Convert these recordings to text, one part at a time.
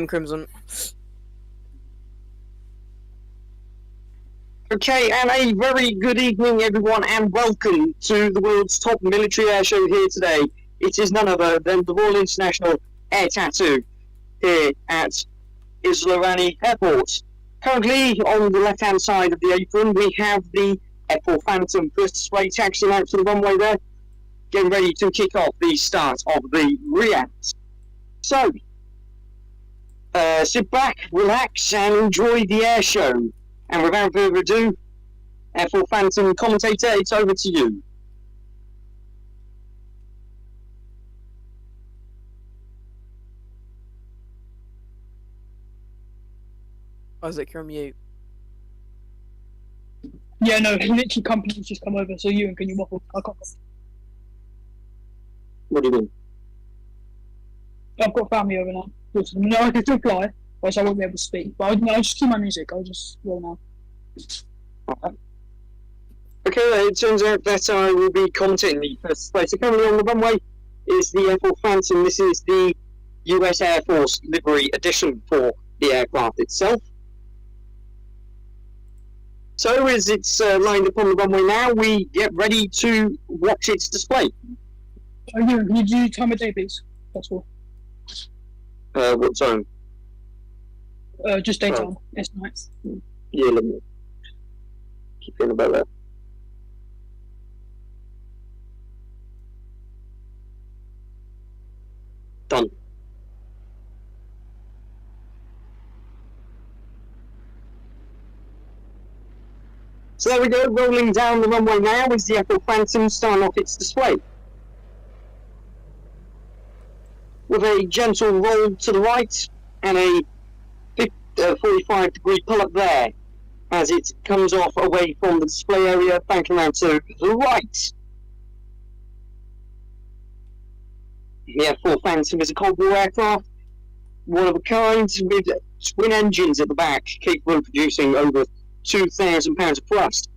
Crimson. Okay, and a very good evening, everyone, and welcome to the world's top military air show here today. It is none other than the Royal International Air Tattoo here at Islarani Airport. Currently, on the left-hand side of the apron, we have the Airport Phantom first display taxiing out to the runway there, getting ready to kick off the start of the RIAT. So, sit back, relax, and enjoy the air show. And without further ado, Airport Phantom commentator, it's over to you. Isaac, you're on mute. Yeah, no, literally companies just come over, so Ewan, can you waffle? I can't. What do you mean? I've got family over now. No, I can still fly, or I won't be able to speak. But I'll just do my music, I'll just roll now. Okay, it turns out that I will be commenting the first display. So currently on the runway is the Airport Phantom. This is the US Air Force livery edition for the aircraft itself. So as it's lined up on the runway now, we get ready to watch its display. Ewan, can you do time of day, please? That's all. What zone? Just daytime. It's nights. Yeah, let me keep thinking about that. Done. So there we go, rolling down the runway now is the Airport Phantom starting off its display. With a gentle roll to the right and a 45-degree pull-up there as it comes off away from the display area, banking around to the right. The F-4 Phantom is a Cold War aircraft, one of a kind, with twin engines at the back, capable of producing over 2,000 pounds of thrust.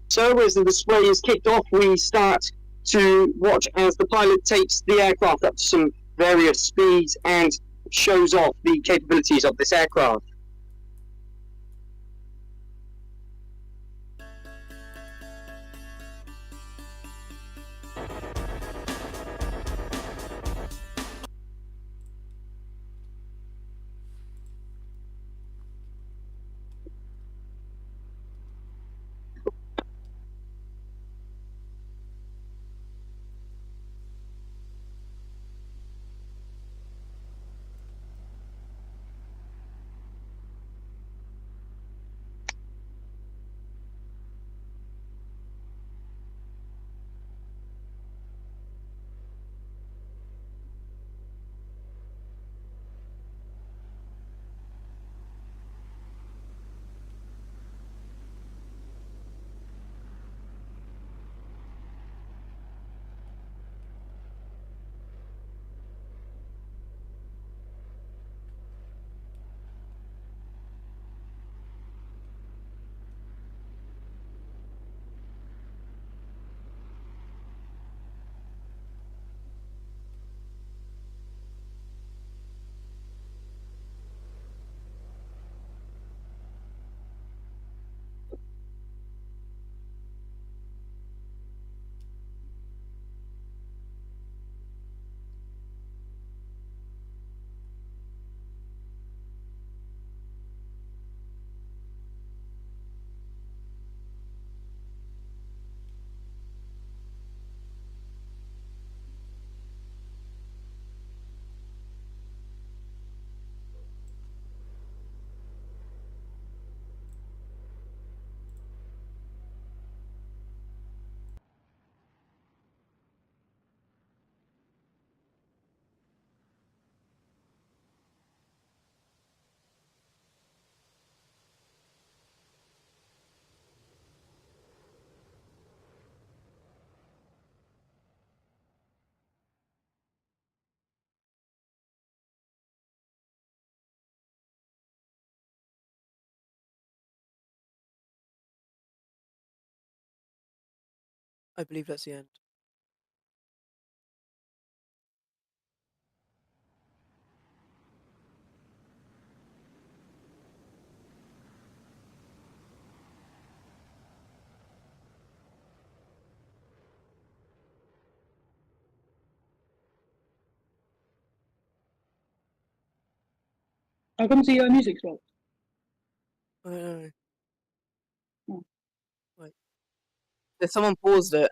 So as the display is kicked off, we start to watch as the pilot takes the aircraft up to some various speeds and shows off the capabilities of this aircraft. I believe that's the end. How come the music stopped? I don't know. Oh. Wait. Did someone paused it?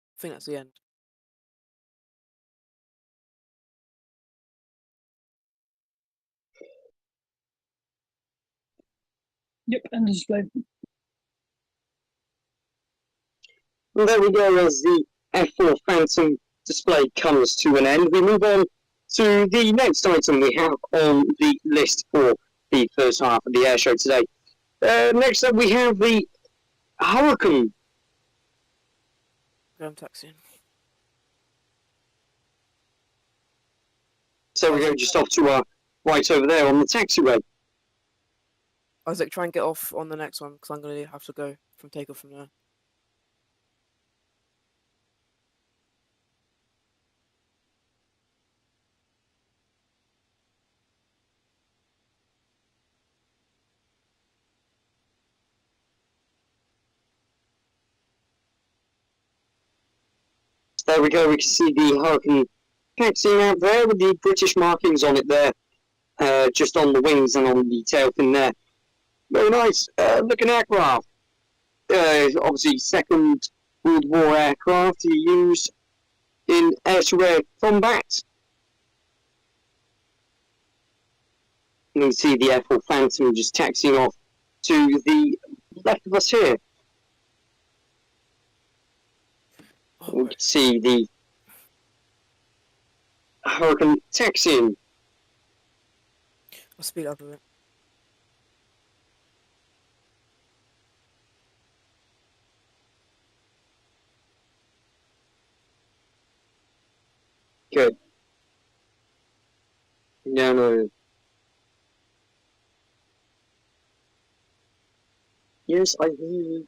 I think that's the end. Yep, end of display. And there we go, as the F4 Phantom display comes to an end. We move on to the next item we have on the list for the first half of the air show today. Next up, we have the Hurricane. I'm taxiing. So we go just off to our right over there on the taxiway. Isaac, try and get off on the next one because I'm going to have to go from takeoff from there. There we go, we can see the Hurricane taxiing out there with the British markings on it there, just on the wings and on the tail fin there. Very nice looking aircraft. Obviously, Second World War aircraft used in air-to-air combat. You can see the F4 Phantom just taxiing off to the left of us here. Oh, We can see the Hurricane taxiing. I'll speed up a bit. No. Yes, I heard.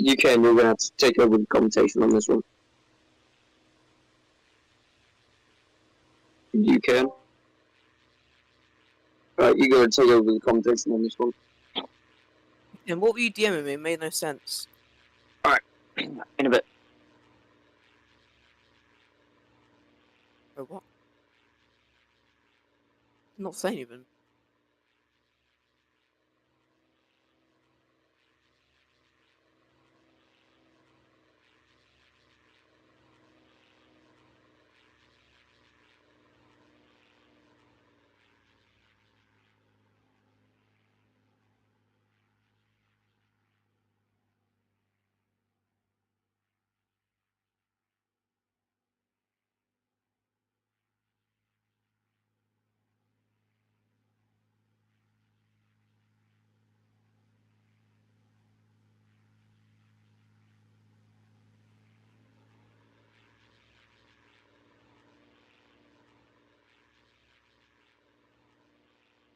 You can. You're gonna have to take over the commentation on this one. You can. Right, you go and take over the commentation on this one. And what were you DMing me? It made no sense. In a bit. Oh, what? Not saying even.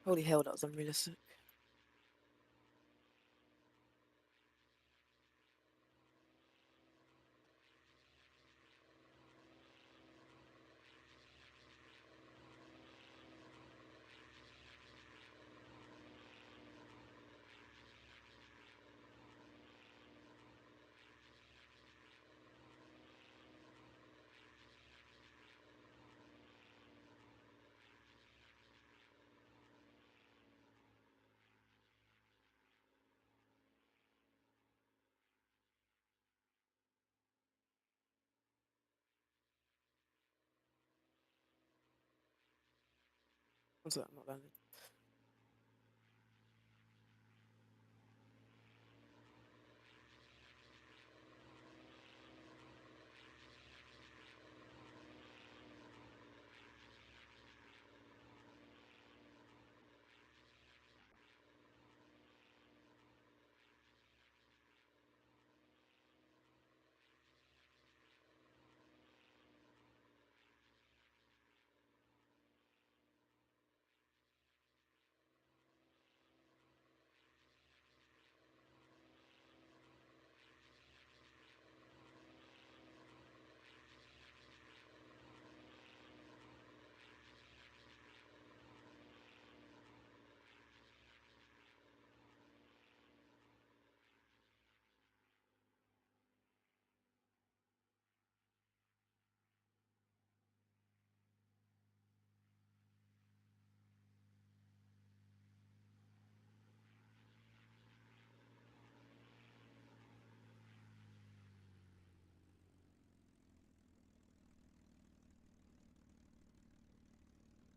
Holy hell, that was unrealistic. What's that? I'm not landing.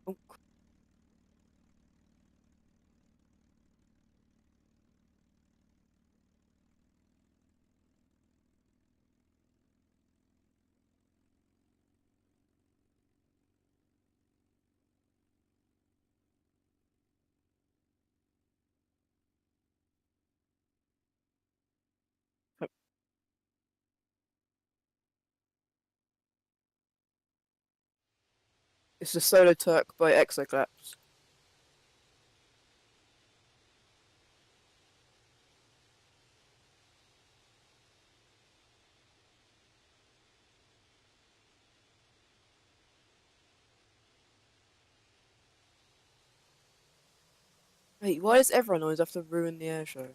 Oh, crap. It's the Solo Turk by Exoclaps. Wait, why does everyone always have to ruin the air show?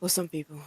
Or some people.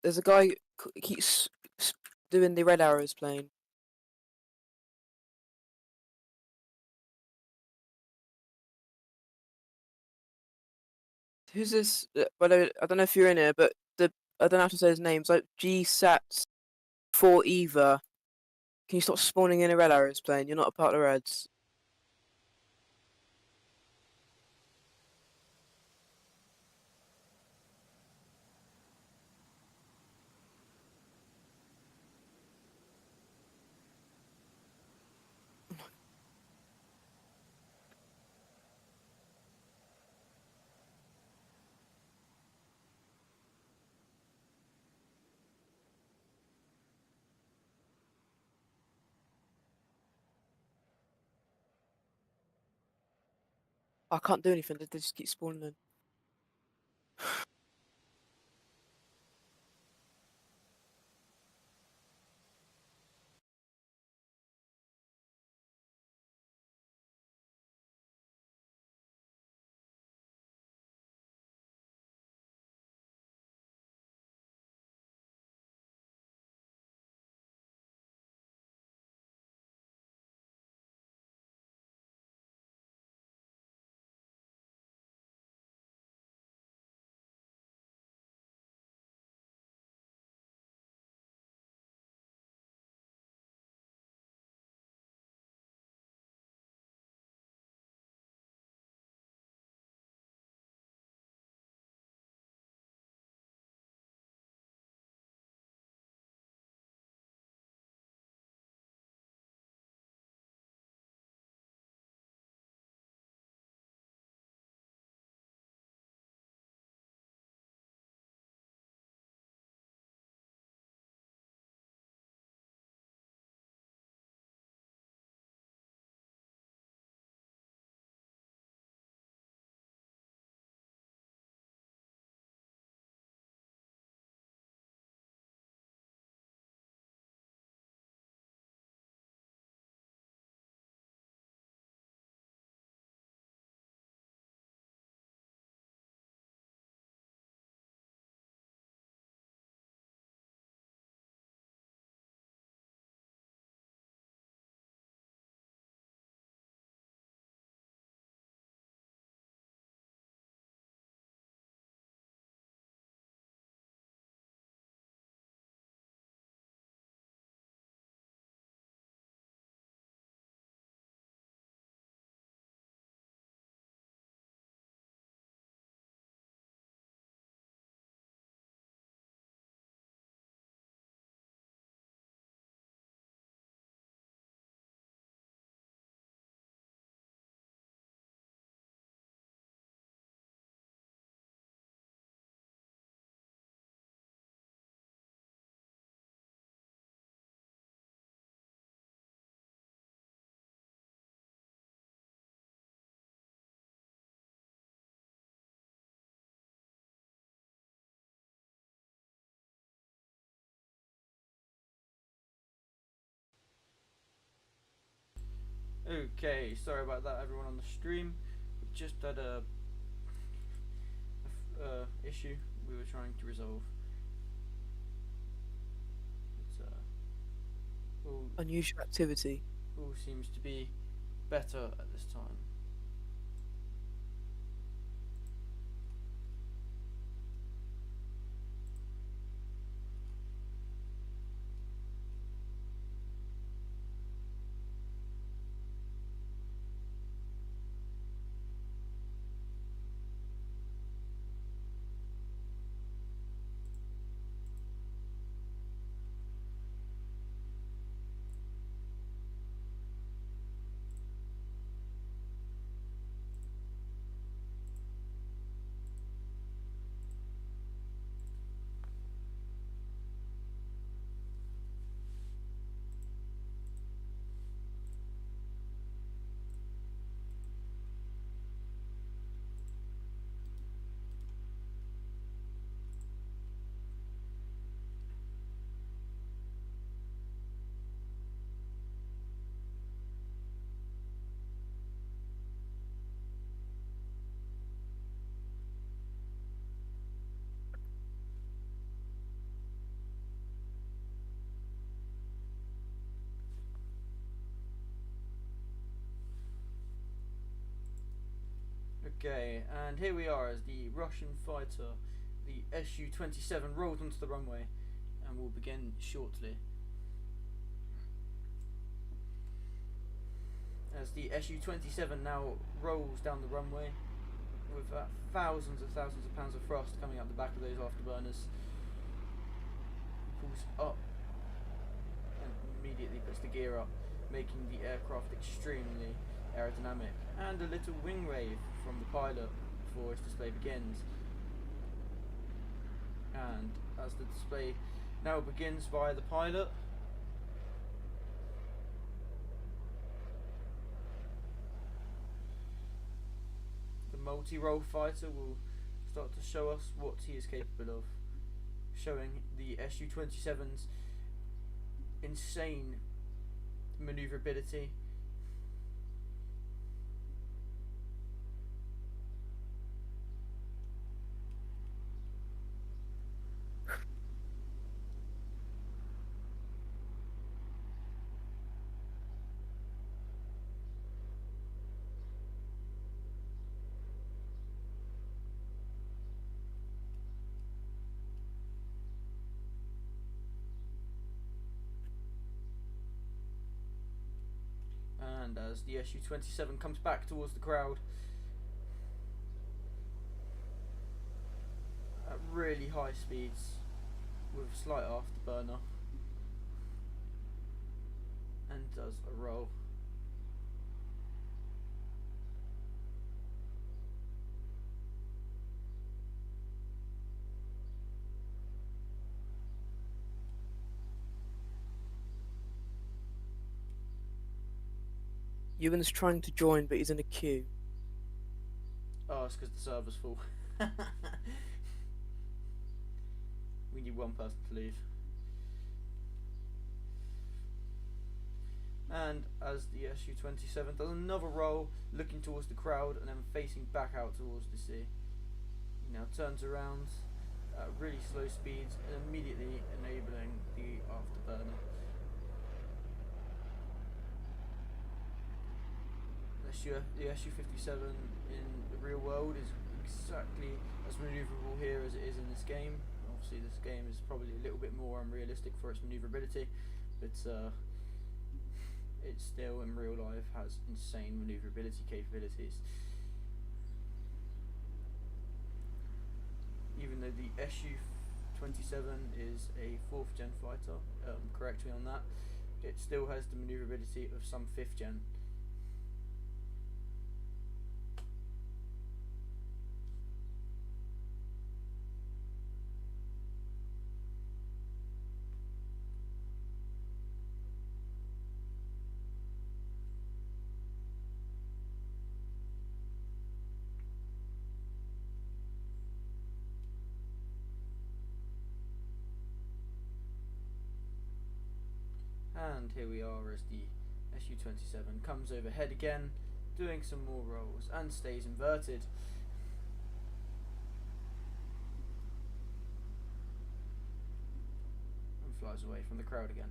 There's a guy who keeps doing the red arrows plane. Who's this? But I don't know if you're in here, but I don't know how to say his name. It's like GSAT for Eva. Can you stop spawning in a red arrows plane? You're not a part of the Reds. I can't do anything. They just keep spawning in. Okay, sorry about that, everyone on the stream. We just had a issue we were trying to resolve. It's Unusual activity. all seems to be better at this time. Okay, and here we are as the Russian fighter, the Su-27, rolls onto the runway, and will begin shortly. As the Su-27 now rolls down the runway, with thousands of pounds of thrust coming out the back of those afterburners, pulls up and immediately puts the gear up, making the aircraft extremely aerodynamic, and a little wing wave from the pilot before its display begins. And as the display now begins via the pilot, the multi-role fighter will start to show us what he is capable of, showing the Su-27's insane maneuverability. And as the Su-27 comes back towards the crowd at really high speeds with a slight afterburner, and does a roll. Ewan's trying to join, but he's in a queue. Oh, it's because the server's full. We need one person to leave. And as the Su-27 does another roll, looking towards the crowd and then facing back out towards the sea. He now turns around at really slow speeds and immediately enabling the afterburner. The Su-57 in the real world is exactly as manoeuvrable here as it is in this game. Obviously this game is probably a little bit more unrealistic for its manoeuvrability, but it still in real life has insane manoeuvrability capabilities. Even though the Su-27 is a 4th gen fighter, correct me on that, it still has the manoeuvrability of some 5th gen. And here we are as the Su-27 comes overhead again, doing some more rolls and stays inverted. And flies away from the crowd again.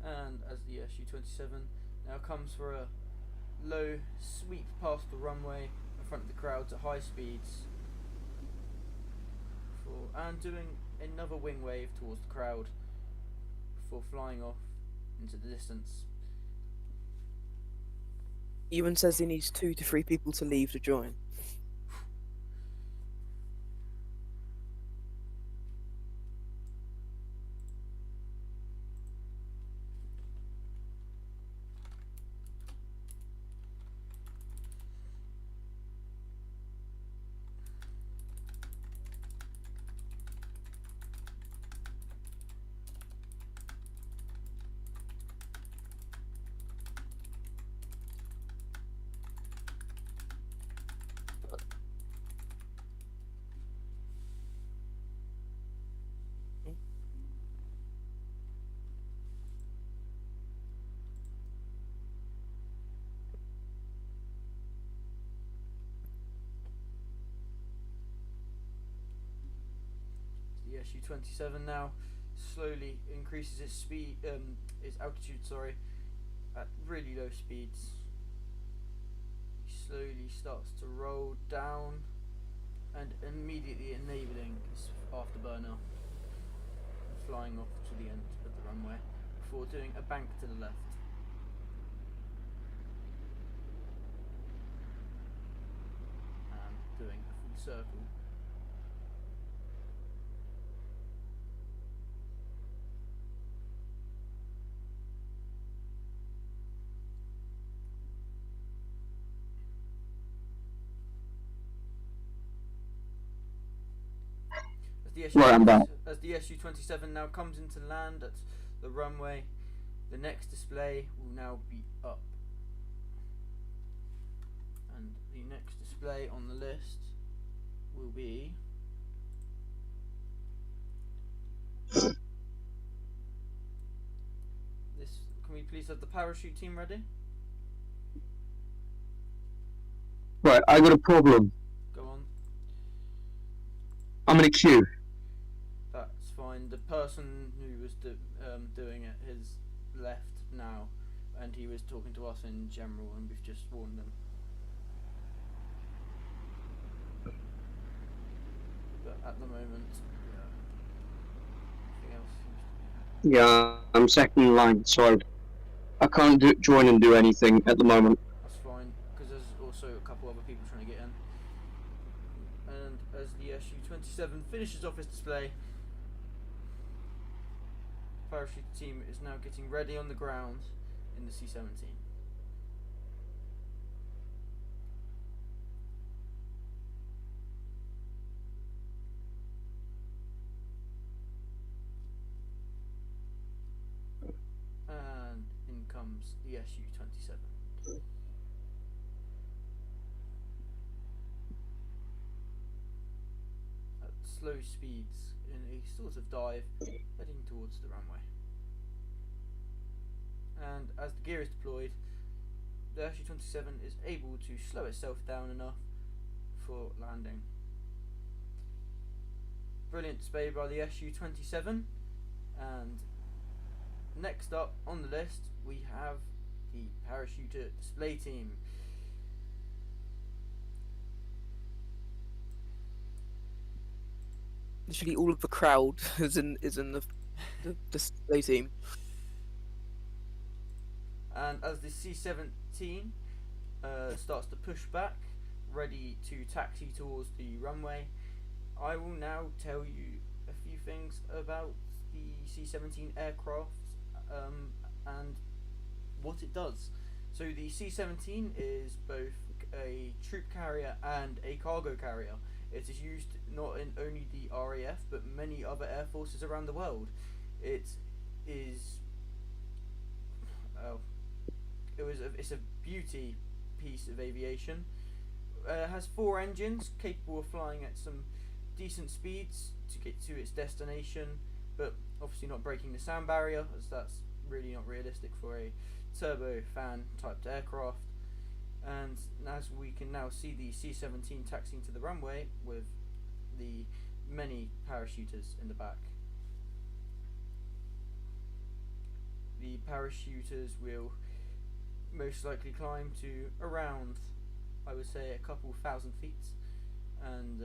And as the Su-27 now comes for a low sweep past the runway in front of the crowd to high speeds, and doing another wing wave towards the crowd before flying off into the distance. Ewan says he needs 2 to 3 people to leave to join. The Su-27 now slowly increases its speed, its altitude, sorry, at really low speeds. He slowly starts to roll down and immediately enabling his afterburner and flying off to the end of the runway before doing a bank to the left. And doing a full circle. Right, I'm back. As the SU-27 now comes into land at the runway, the next display will now be up. And the next display on the list will be this. Can we please have the parachute team ready? Right, I got a problem. Go on. I'm in a queue. That's fine. The person who was doing it has left now, and he was talking to us in general, and we've just warned them. But at the moment, nothing else seems to be happening. Yeah, I'm second in line, so I can't join and do anything at the moment. That's fine, because there's also a couple other people trying to get in. And as the SU-27 finishes off its display, the parachute team is now getting ready on the ground in the C-17. And in comes the SU-27. At slow speeds in a sort of dive, heading towards the runway. And as the gear is deployed, the SU-27 is able to slow itself down enough for landing. Brilliant display by the SU-27, and next up on the list we have the parachuter display team. Literally all of the crowd is in the display team. And as the C-17 starts to push back, ready to taxi towards the runway, I will now tell you a few things about the C-17 aircraft and what it does. So the C-17 is both a troop carrier and a cargo carrier. It is used not in only the RAF but many other air forces around the world. It's a beauty piece of aviation. It has 4 engines capable of flying at some decent speeds to get to its destination, but obviously not breaking the sound barrier, as that's really not realistic for a turbofan typed aircraft. And as we can now see the C-17 taxiing to the runway with the many parachuters in the back. The parachuters will most likely climb to around, I would say, a couple thousand feet, and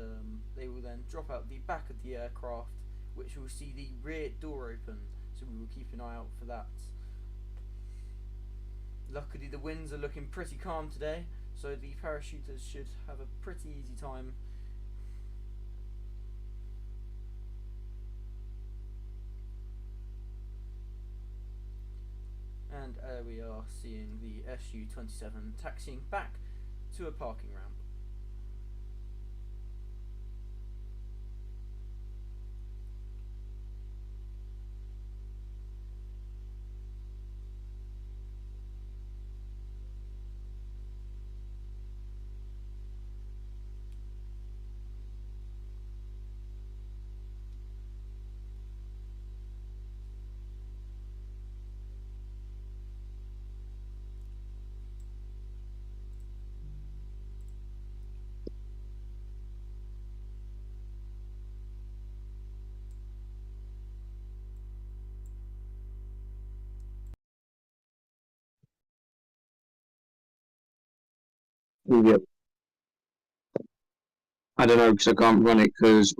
they will then drop out the back of the aircraft, which will see the rear door open, so we will keep an eye out for that. Luckily the winds are looking pretty calm today, so the parachuters should have a pretty easy time. And we are seeing the SU-27 taxiing back to a parking ramp. Yep. I don't know because I can't run it because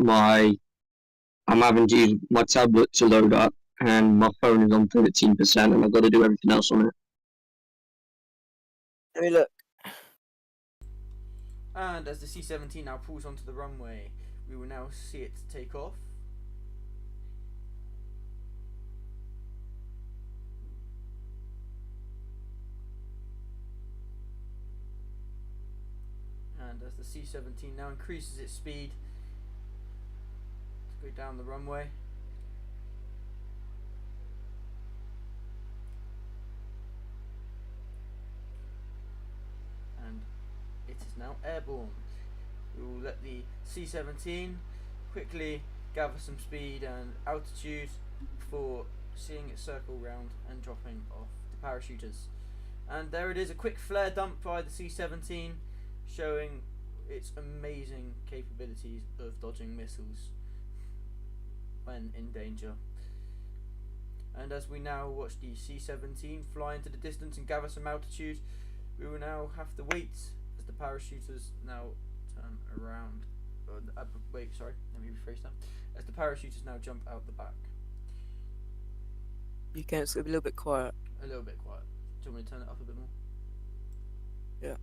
I'm having to use my tablet to load up, and my phone is on 13%, and I've got to do everything else on it. Let me look. And as the C-17 now pulls onto the runway, we will now see it take off. And as the C-17 now increases its speed to go down the runway. And it is now airborne. We will let the C-17 quickly gather some speed and altitude before seeing it circle round and dropping off the parachuters. And there it is, a quick flare dump by the C-17, showing its amazing capabilities of dodging missiles when in danger. And as we now watch the C-17 fly into the distance and gather some altitude, we will now have to wait as the parachuters now turn around. Wait, sorry, let me rephrase that. As the parachuters now jump out the back. You can. It's gonna be a little bit quiet. A little bit quiet. Do you want me to turn it up a bit more? Yeah.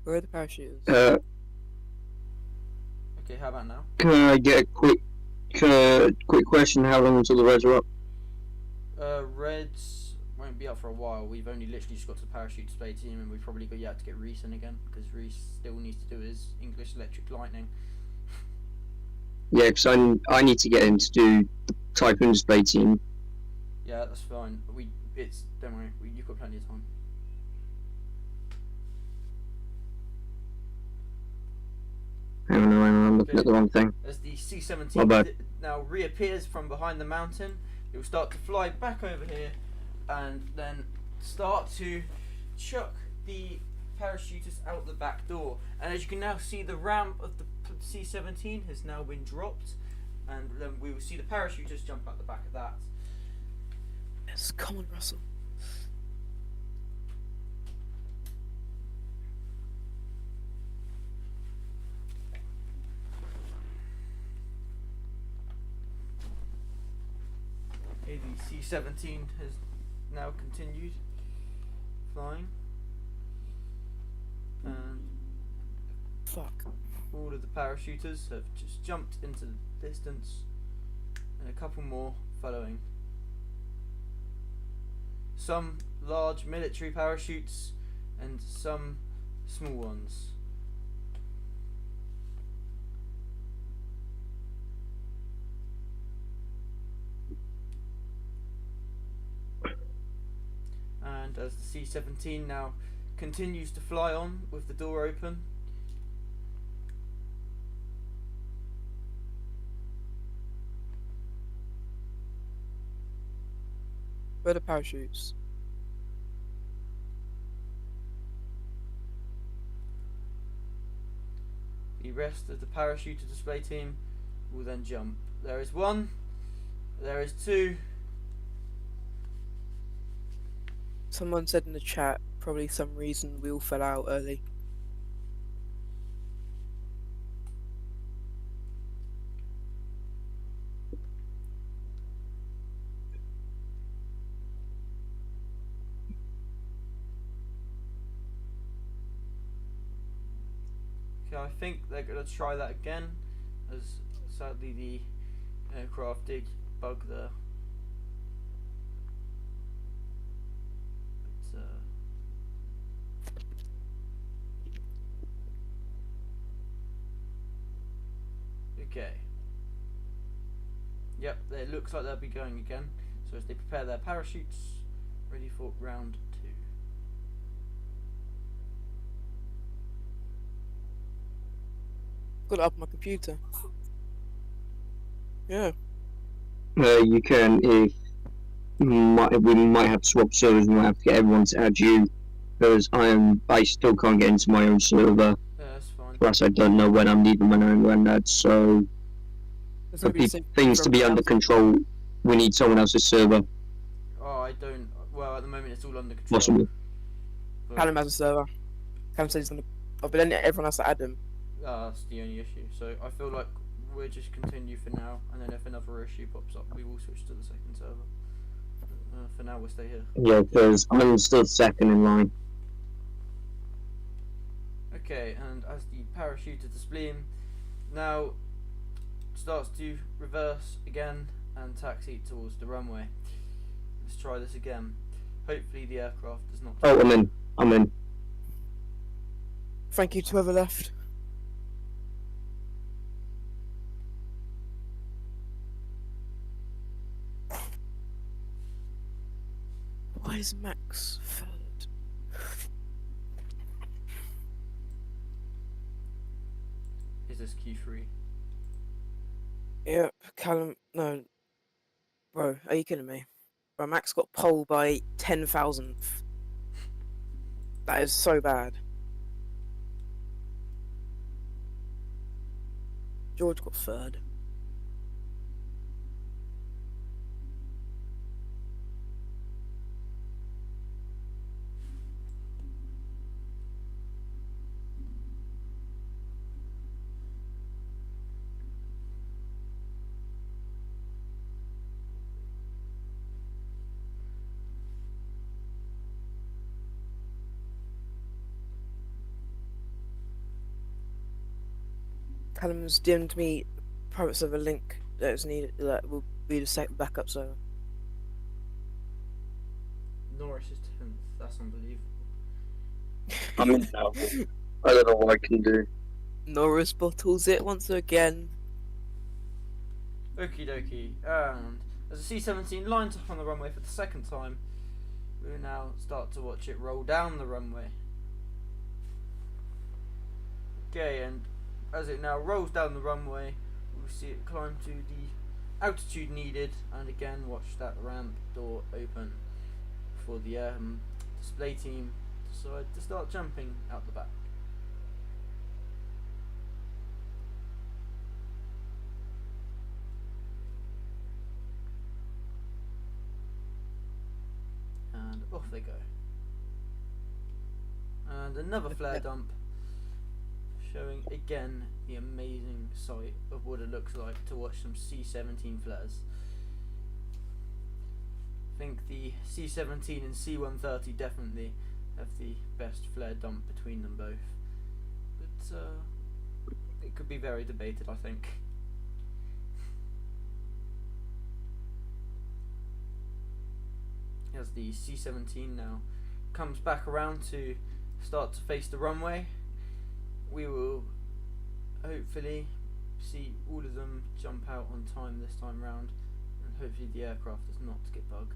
Where are the parachuters? Okay, how about now? Can I get a quick question? How long until the Reds are up? Reds won't be up for a while. We've only literally just got to the parachute display team, and we've probably got yet to get Reese in again, because Reese still needs to do his English Electric Lightning. Yeah, because I need to get him to do the Typhoon display team. Yeah, that's fine. Don't worry, you've got plenty of time. Hang on, I'm looking at the wrong thing. As the My C-17 bad. now reappears from behind the mountain, it will start to fly back over here and then start to chuck the parachuters out the back door. And as you can now see, the ramp of the C-17 has now been dropped, and then we will see the parachuters jump out the back of that. Yes, come on, Russell. Okay, the C-17 has now continued flying, and Fuck. all of the parachuters have just jumped into the distance, and a couple more following. Some large military parachutes and some small ones. And as the C-17 now continues to fly on with the door open, Where are the parachutes? the rest of the parachuter display team will then jump. There is one, there is two. Someone said in the chat, probably some reason we all fell out early. Okay, I think they're going to try that again, as sadly the aircraft did bug there. But, okay. Yep, it looks like they'll be going again. So as they prepare their parachutes, ready for round 2. Got it up on my computer. Yeah. You can, if we might have to swap servers, we might have to get everyone to add you, because I still can't get into my own server. That's fine. Plus, I don't know when I'm leaving my own granddad, so There's for gonna be some things to be under control, we need someone else's server, Oh, I don't. Well, at the moment it's all under control. possibly. But Callum has a server. Callum said he's gonna. I've been letting everyone else to add him. That's the only issue. So I feel like we'll just continue for now, and then if another issue pops up, we will switch to the second server. For now, we'll stay here. Yeah, because I'm still second in line. Okay, and as the parachuter to Spleen now starts to reverse again and taxi towards the runway. Let's try this again. Hopefully the aircraft does not... Oh, I'm in. Thank you to whoever left. Why is Max third? Is this Q3? Yep, Callum. No, bro, are you kidding me? Bro, Max got pole by 10,000th. That is so bad. George got third. Callum's DM'd me private server link that is needed, that will be the second backup server. Norris is 10th. That's unbelievable. I'm in now. I don't know what I can do. Norris bottles it once again. Okie dokie. And as the C-17 lines up on the runway for the second time, we will now start to watch it roll down the runway. Okay, and as it now rolls down the runway, we'll see it climb to the altitude needed, and again watch that ramp door open for the display team decide to start jumping out the back. And off they go. And another flare dump, showing again the amazing sight of what it looks like to watch some C-17 flares. I think the C-17 and C-130 definitely have the best flare dump between them both, but it could be very debated, I think. As the C-17 now comes back around to start to face the runway, we will hopefully see all of them jump out on time this time round, and hopefully the aircraft does not get bugged.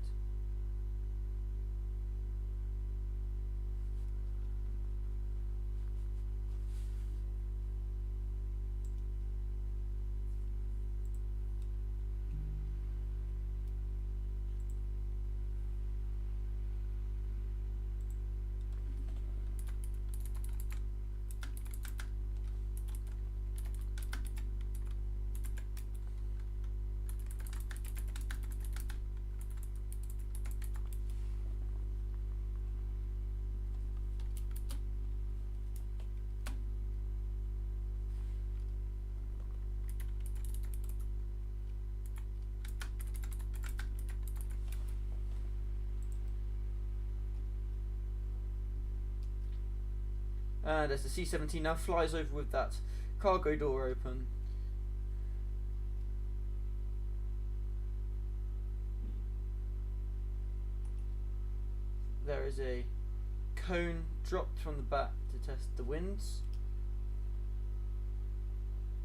And as the C-17 now flies over with that cargo door open, there is a cone dropped from the back to test the winds,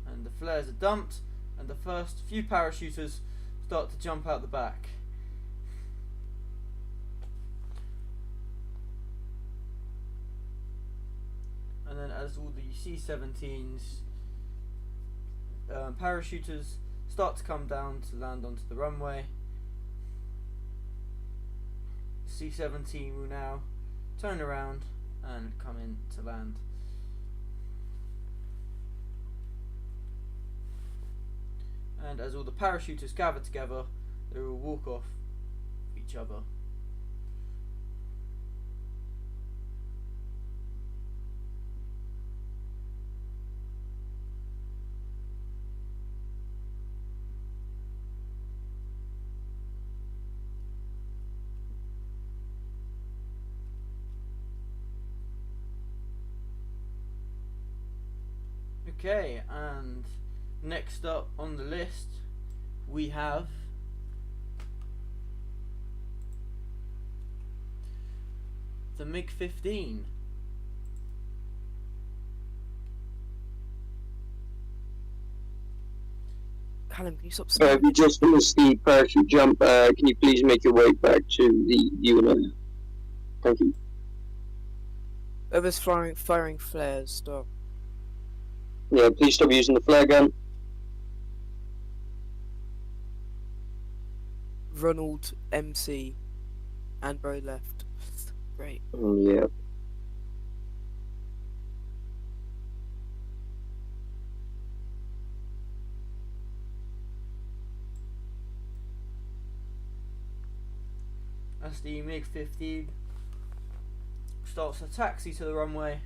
and the flares are dumped, and the first few parachuters start to jump out the back. And then as all the C-17s parachuters start to come down to land onto the runway, the C-17 will now turn around and come in to land. And as all the parachuters gather together, they will walk off each other. Okay, and next up on the list we have the MiG-15. Callum, can you stop If smoking? you just finished the parachute jump, can you please make your way back to the unit? Thank you. Whoever's firing flares, stop. Yeah, please stop using the flare gun. Ronald MC and bro left. Great. Yeah. As the MiG-15 starts a taxi to the runway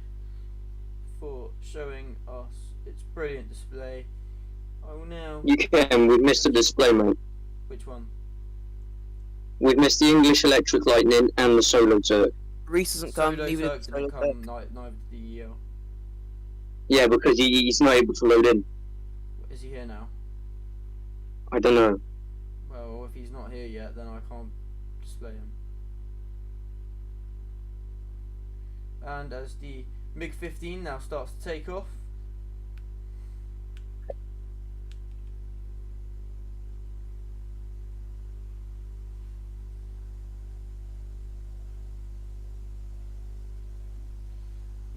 for showing us its brilliant display, I will now... You can. We've missed the display, mate. Which one? We've missed the English Electric Lightning and the Solo Turk. Reese hasn't come, Solo neither Turk did didn't Solo come, Turk. neither did the EL. Yeah, because he's not able to load in. Is he here now? I don't know. Well, if he's not here yet, then I can't display him. And as the MiG-15 now starts to take off,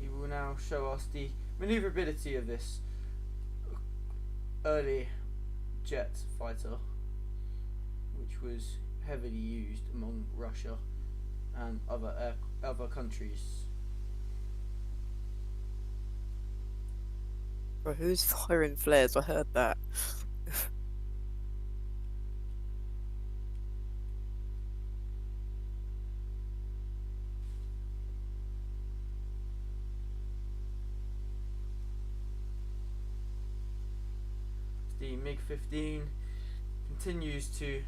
he will now show us the maneuverability of this early jet fighter, which was heavily used among Russia and other countries. Bro, who's firing flares? I heard that. The MiG-15 continues to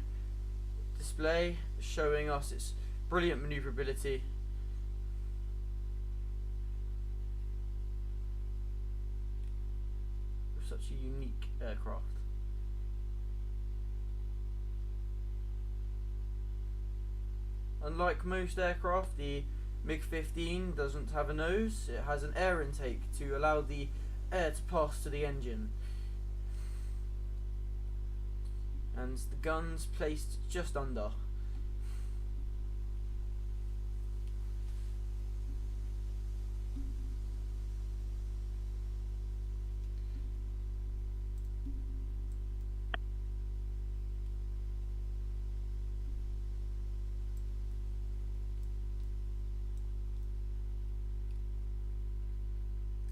display, showing us its brilliant maneuverability. With such a unique aircraft. Unlike most aircraft, the MiG-15 doesn't have a nose. It has an air intake to allow the air to pass to the engine. And the guns placed just under.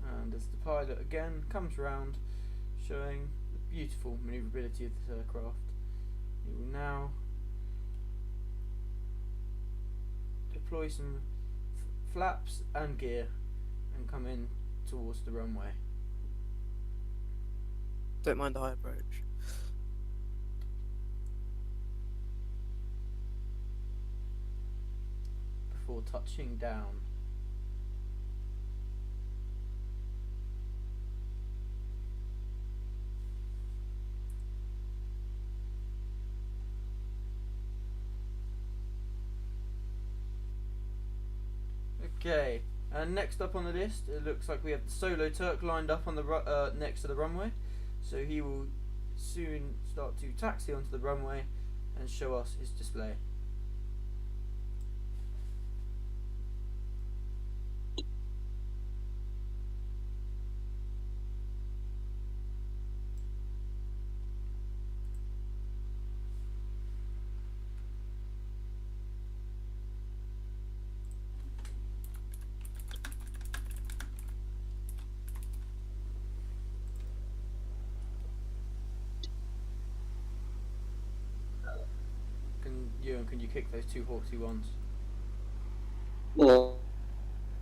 And as the pilot again comes round, showing the beautiful maneuverability of this aircraft, he will now deploy some flaps and gear and come in towards the runway. Don't mind the high approach. Before touching down. Okay, and next up on the list, it looks like we have the Solo Turk lined up on the next to the runway. So he will soon start to taxi onto the runway and show us his display. Can you kick those two haughty ones? Well,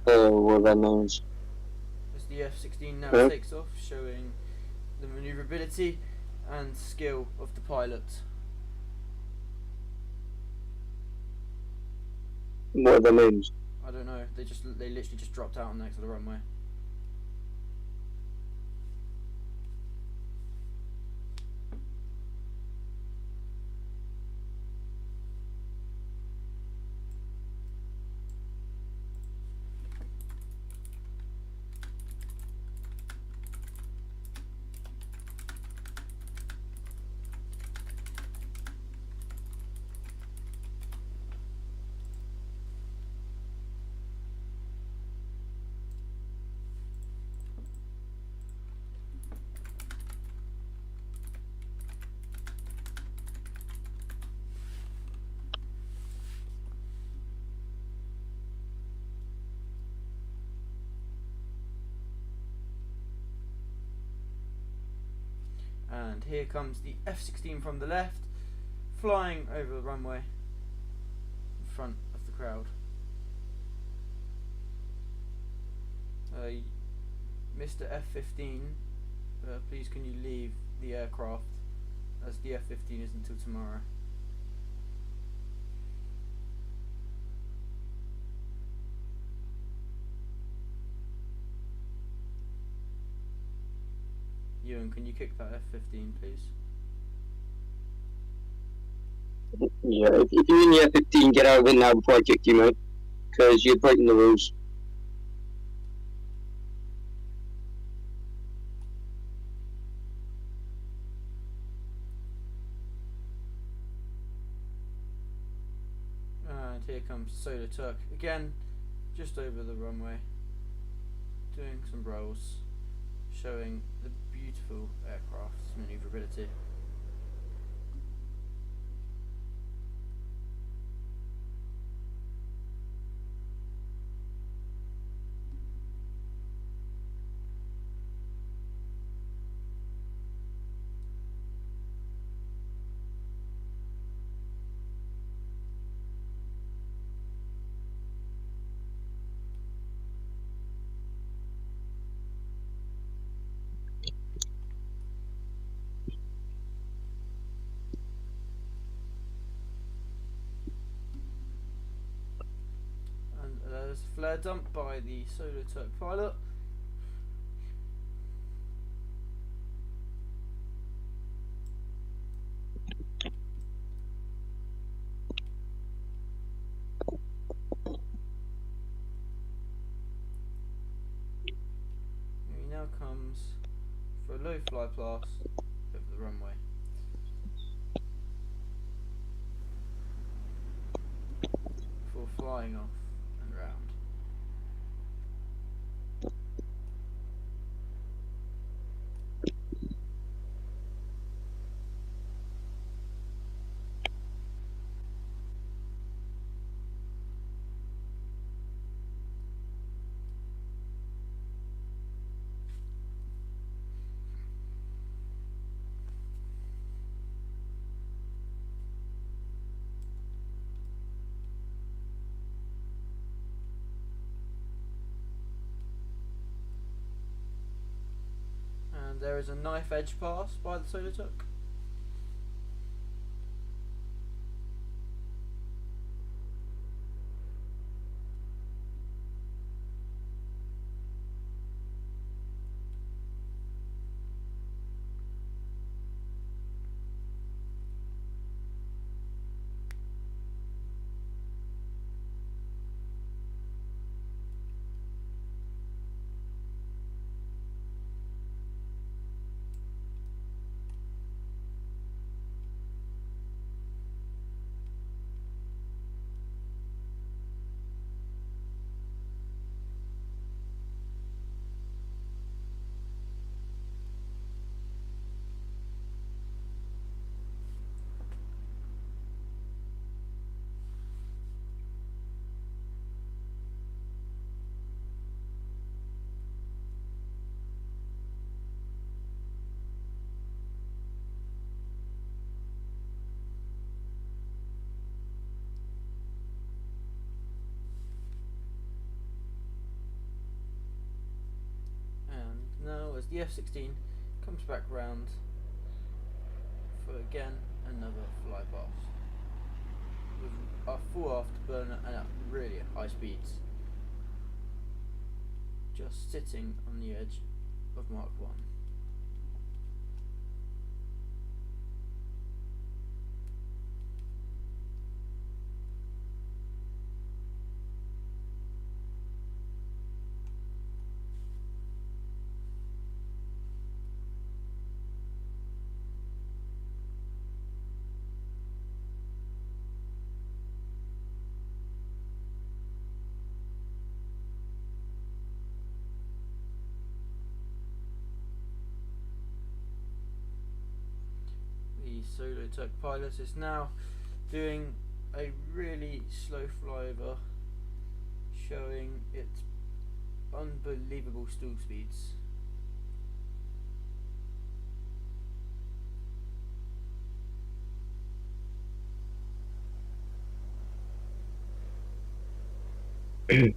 that means. As the F-16 now Huh? takes off, showing the maneuverability and skill of the pilot. What that means. I don't know. They literally just dropped out next to the runway. And here comes the F-16 from the left, flying over the runway in front of the crowd. Mr. F-15, please can you leave the aircraft, as the F-15 is until tomorrow. Ewan, can you kick that F-15 please? Yeah, if you're in the F-15, get out of it now before I kick you, mate. Because you're breaking the rules. And here comes Solar Turk again, just over the runway, doing some rolls, showing the beautiful aircraft's manoeuvrability. And there's a flare dump by the Solar Turk pilot. And he now comes for a low fly pass over the runway. Before flying off and round. And there is a knife edge pass by the Solar Turk. Now as the F-16 comes back round for again another fly pass with a full afterburner and at really high speeds, just sitting on the edge of Mark 1. The Solar Turk pilot is now doing a really slow flyover, showing its unbelievable stall speeds. And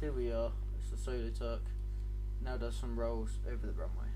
here we are. It's the Solo Turk. Now does some rolls over the runway.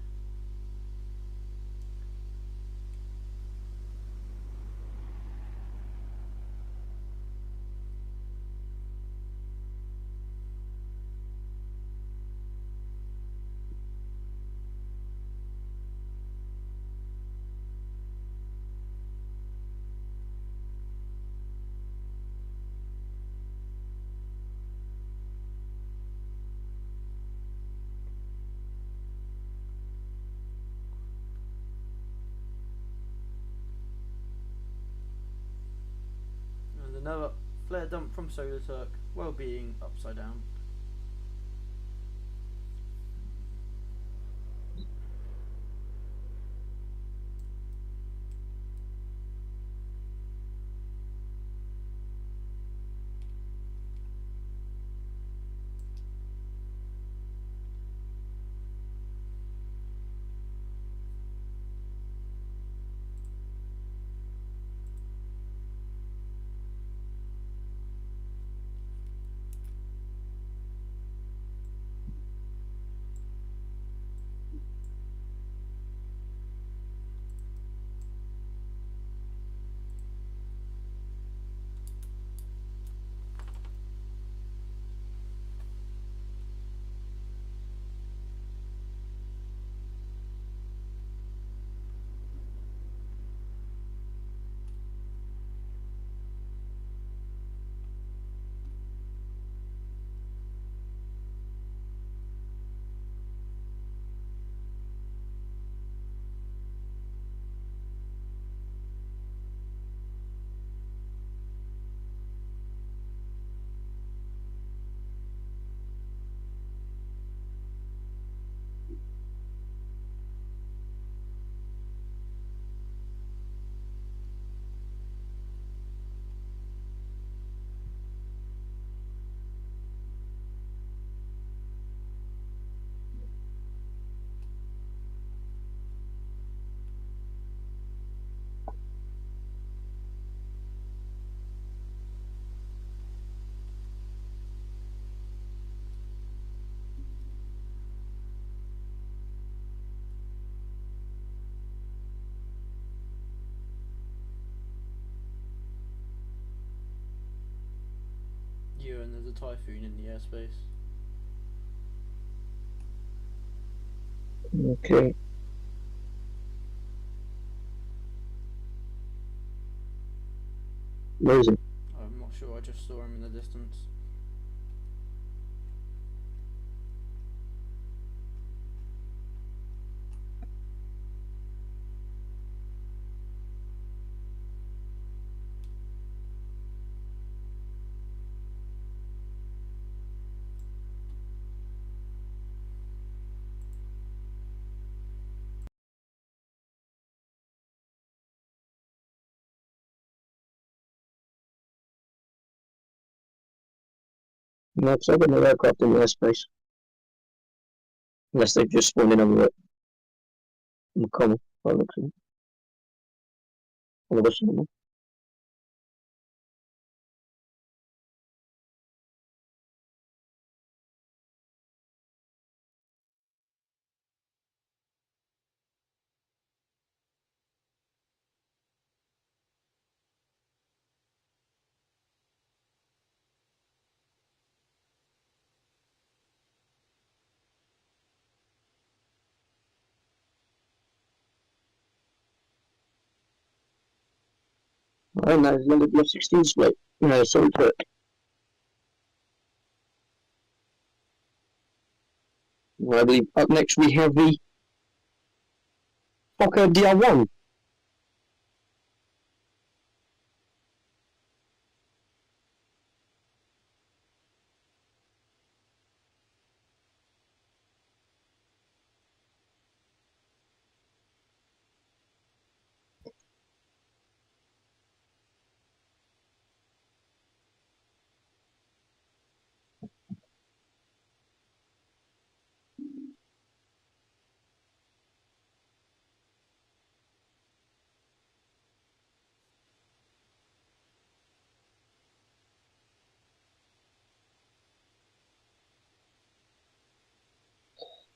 And another flare dump from Solo Turk, well-being upside down. Yeah, and there's a typhoon in the airspace. Okay. Amazing. I'm not sure, I just saw him in the distance. No, because I've got no aircraft in the airspace. Unless they've just spawned in over it. I'm coming. By the looks of it. All of a sudden. And that is the end of the F-16 split. Sorry for it. Well, I believe up next we have the Fokker DR1.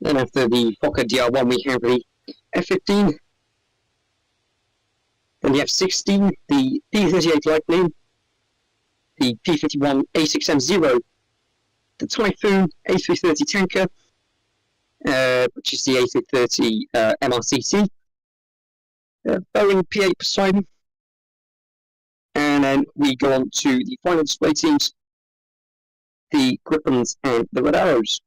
Then after the Fokker DR1 we have the F-15, then the F-16, the P-38 Lightning, the P-51 A6M0, the Typhoon A330 tanker, which is the A330 MRCC, Boeing P-8 Poseidon, and then we go on to the final display teams, the Gripens and the Red Arrows.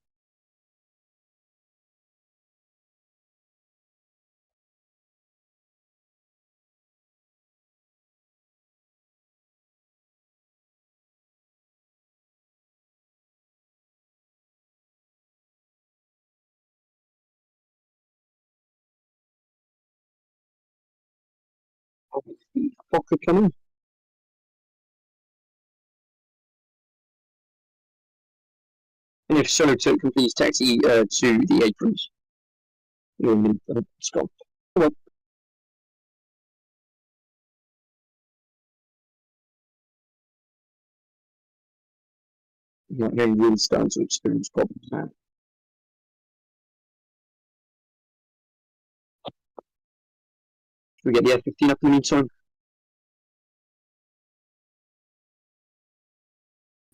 The Fokker coming. And if so, to please taxi to the aprons. You're in Scott. Come on. You're not really starting to experience problems now. We get the F-15 up in the meantime.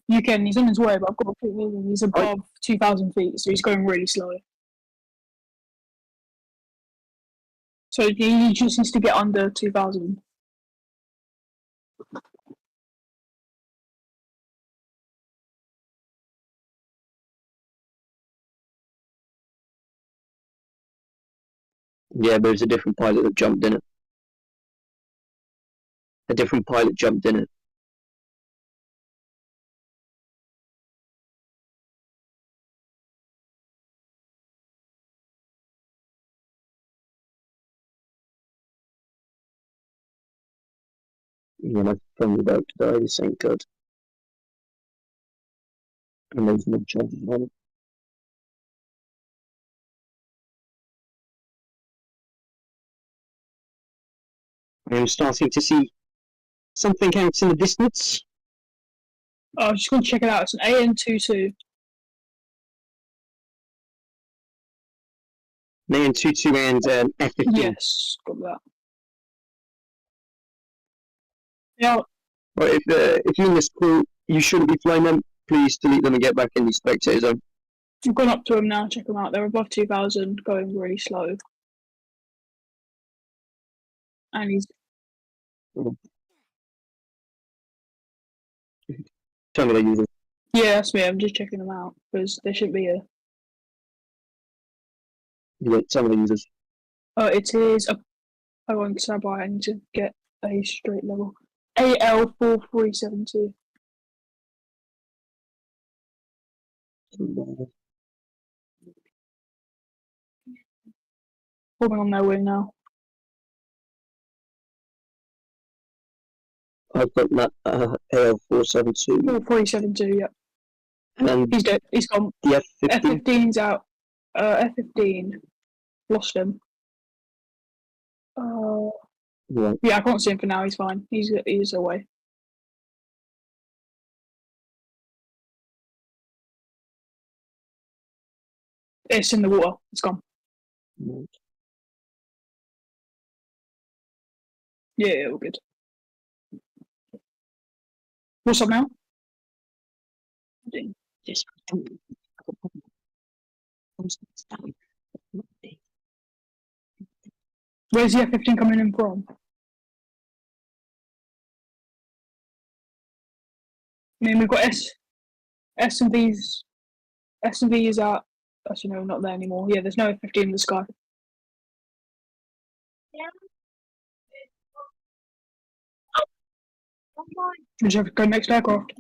You can, he's on his way, but I've got a feeling he's above 2,000 feet, so he's going really slow. So he just needs to get under 2,000. Yeah, but it's a different pilot that jumped in it. A different pilot jumped in it. Yeah, my phone about to die, this ain't good. And there's no charges on it. I'm starting to see something out in the distance. Oh, I'm just going to check it out. It's an AN22. An AN22 and F-15. Yes, got that. Yeah. Right, if you're in this crew, you shouldn't be flying them. Please delete them and get back in the spectator zone. I've gone up to them now, check them out. They're above 2,000, going really slow. And he's... Tell me they use it. Yeah, that's me. I'm just checking them out, because there shouldn't be a... Yeah, tell me they use it. It is a... I want to by. I need to get a straight level. AL4372. Probably on their way now. I've got that AL472. 4372, yeah. And He's dead. He's gone. the F-15. F-15's out. F-15. Lost him. Yeah. Yeah, I can't see him for now. He's fine. He's away. It's in the water. It's gone. Right. Yeah, all good. What's up now? Yes. Where's the F-15 coming in from? I mean, we've got S and V's. S and V is at. Actually, no, not there anymore. Yeah, there's no F-15 in the sky. We just have to go next aircraft.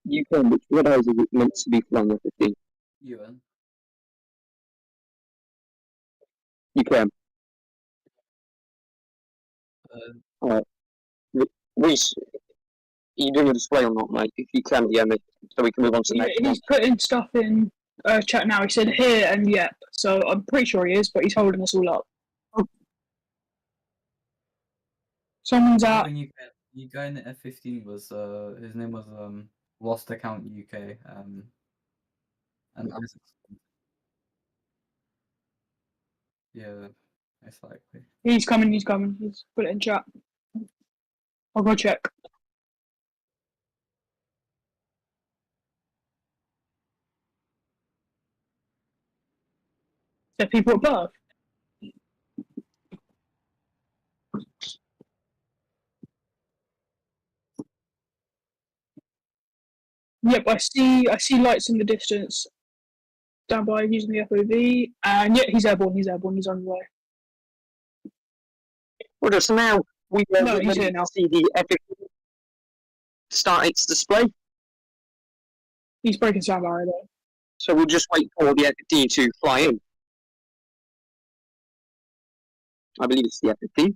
You can, which what else is it meant to be flying F-15? UN. You can. Alright. Reese, are you doing a display or not, mate? If you can, yeah, mate, so we can move on to the Yeah, next one. he's putting stuff in chat now. He said here and yep. So I'm pretty sure he is, but he's holding us all up. Someone's at. You guy in the F-15 was his name was Lost Account UK and Isaac. Yeah, it's likely. He's coming. He's coming. He's put it in chat. I'll go check. There are people above. Yep, I see lights in the distance. Stand by using the FOV, and yeah, he's airborne. He's airborne. He's on the way. Well, so now we No, he's here now. see the F-15 start its display. He's breaking sound barrier though. So we'll just wait for the F-15 to fly in. I believe it's the F-15.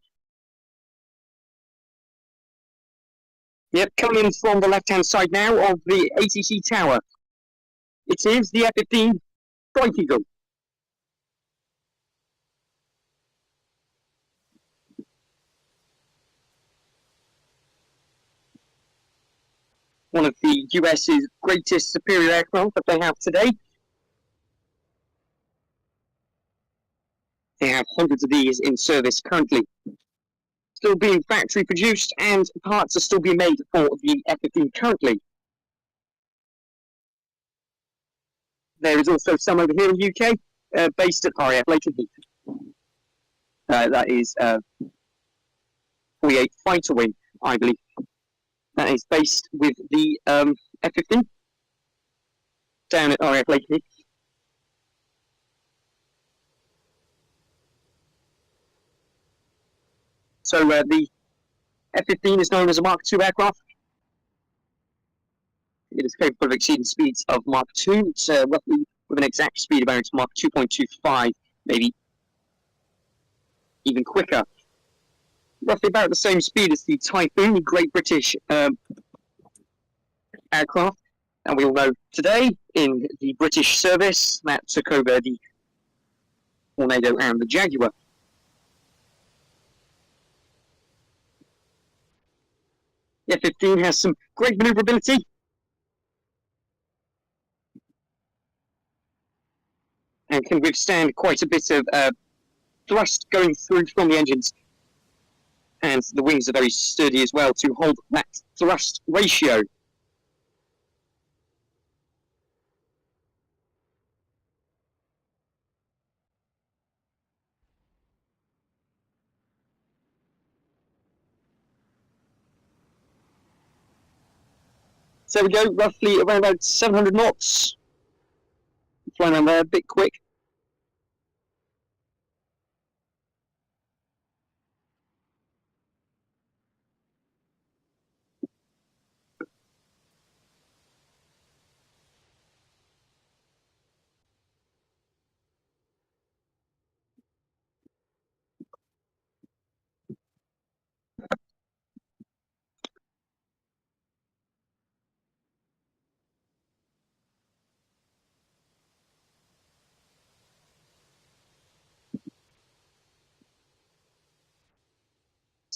Yep, coming in from the left-hand side now of the ATC tower. It is the F-15 Strike Eagle. One of the US's greatest superior aircraft that they have today. They have hundreds of these in service currently. Still being factory produced, and parts are still being made for the F-15 currently. There is also some over here in the UK, based at RIAT Lakenheath. That is 48 Fighter Wing, I believe. That is based with the F-15 down at RIAT Lakenheath. So the F-15 is known as a Mark II aircraft. It is capable of exceeding speeds of Mark II. It's roughly with an exact speed about Mark 2.25, maybe even quicker. Roughly about the same speed as the Typhoon, the Great British aircraft. And we all know today in the British service that took over the Tornado and the Jaguar. The F-15 has some great maneuverability. And can withstand quite a bit of thrust going through from the engines. And the wings are very sturdy as well to hold that thrust ratio. So we go roughly around about 700 knots. Flying around there a bit quick.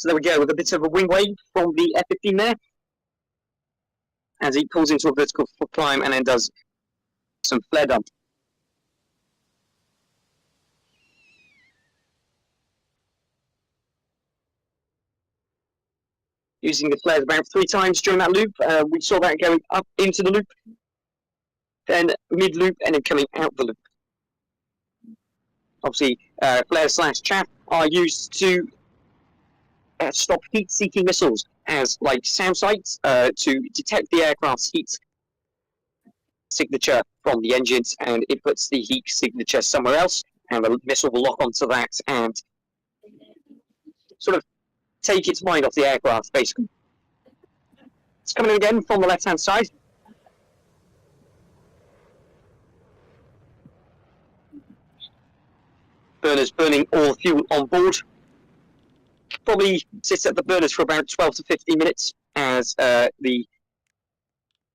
So there we go, with a bit of a wing wave from the F-15 there, as he pulls into a vertical climb and then does some flare dump. Using the flares about 3 times during that loop. We saw that going up into the loop, then mid-loop, and then coming out the loop. Obviously, flares / chaff are used to stop heat-seeking missiles as like SAM sites to detect the aircraft's heat signature from the engines, and it puts the heat signature somewhere else, and the missile will lock onto that and sort of take its mind off the aircraft, basically. It's coming in again from the left-hand side. Burners burning all fuel on board. Probably sits at the burners for about 12 to 15 minutes, as the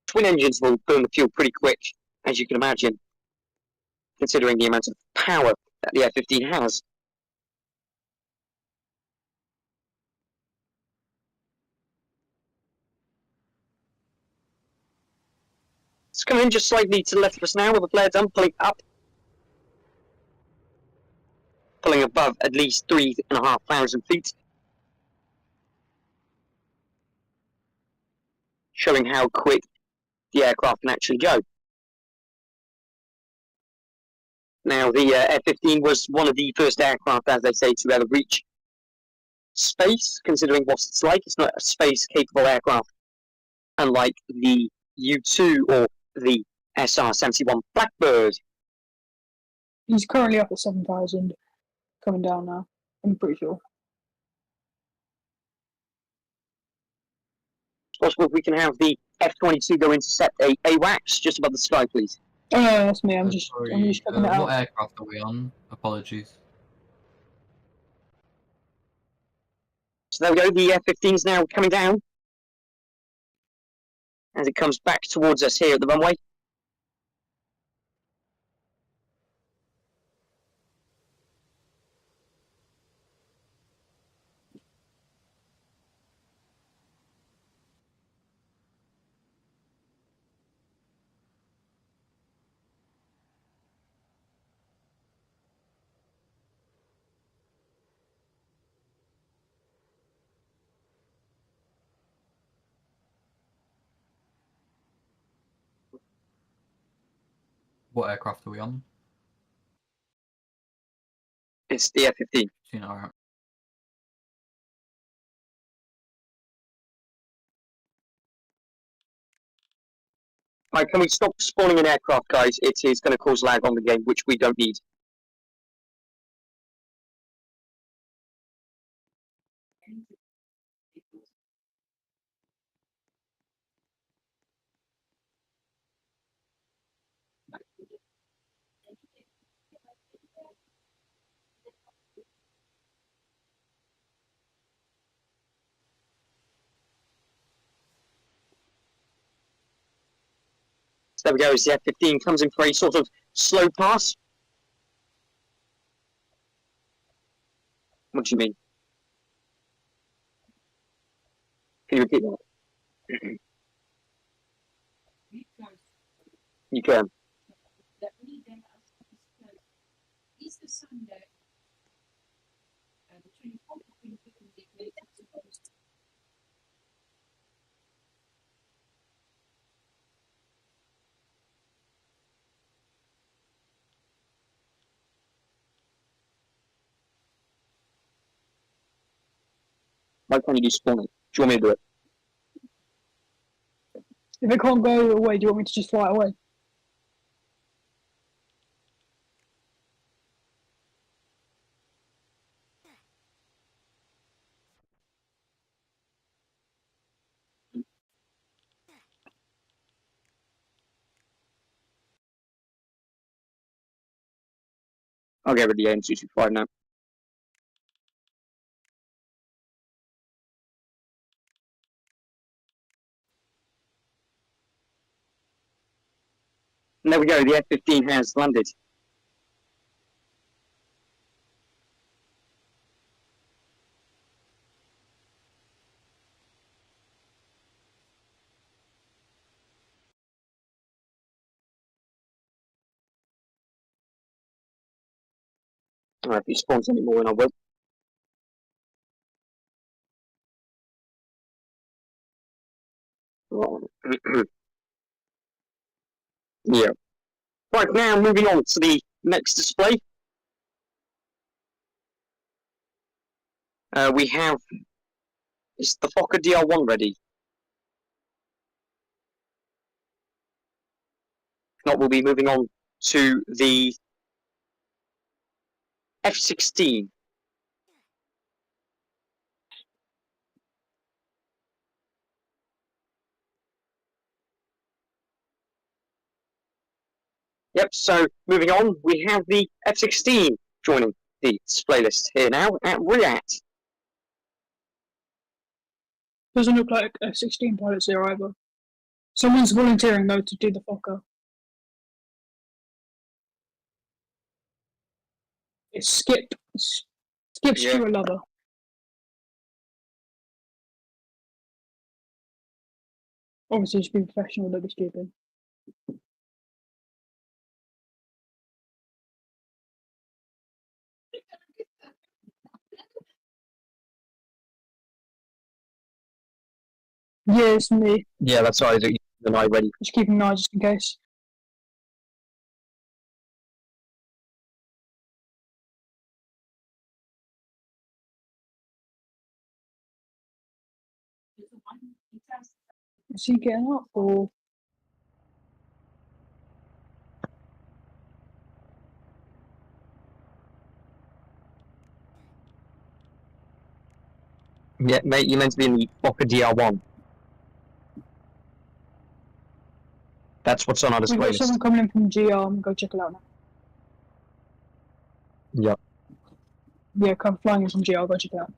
twin engines will burn the fuel pretty quick, as you can imagine, considering the amount of power that the F-15 has. It's coming in just slightly to the left of us now with the flare dump, pulling up. Pulling above at least 3,500 feet. Showing how quick the aircraft can actually go. Now, the F-15 was one of the first aircraft, as they say, to ever reach space, considering what it's like. It's not a space-capable aircraft, unlike the U-2 or the SR-71 Blackbird. He's currently up at 7,000, coming down now. I'm pretty sure. It's possible if we can have the F-22 go intercept a AWACS just above the sky, please. Oh, no, that's me. I'm just Sorry, checking it out. what aircraft are we on? Apologies. So there we go, the F-15 is now coming down as it comes back towards us here at the runway. What aircraft are we on? It's the F-15. Seen it, alright. Right, can we stop spawning an aircraft, guys? It is going to cause lag on the game, which we don't need. So there we go, as the F-15 comes in for a sort of slow pass. What do you mean? Can you repeat that? You can. Why can't you do spawning? Do you want me to do it? If it can't go away, do you want me to just fly away? I'll get rid of the AIM-225 now. And there we go, the F-15 has landed. don't know if he spawns anymore when I will. Right. Yeah. Right, now moving on to the next display. We have... Is the Fokker DR1 ready? If not, we'll be moving on to the F-16. Yep, so moving on, we have the F-16 joining the display list here now at RIAT. Doesn't look like F-16 pilots here either. Someone's volunteering though to do the Fokker. It's Skip. Skip Yeah. Stuart Lover. Obviously, just be professional, don't be stupid. Yeah, it's me. Yeah, that's what I do. The night ready. Just keep an eye just in case. Is he getting up or? Yeah, mate, you're meant to be in the Fokker DR1. That's what's on our We've display got list. someone coming in from GR. I'm gonna go check it out now. Yep. Yeah, come flying in from GR. I'll go check it out.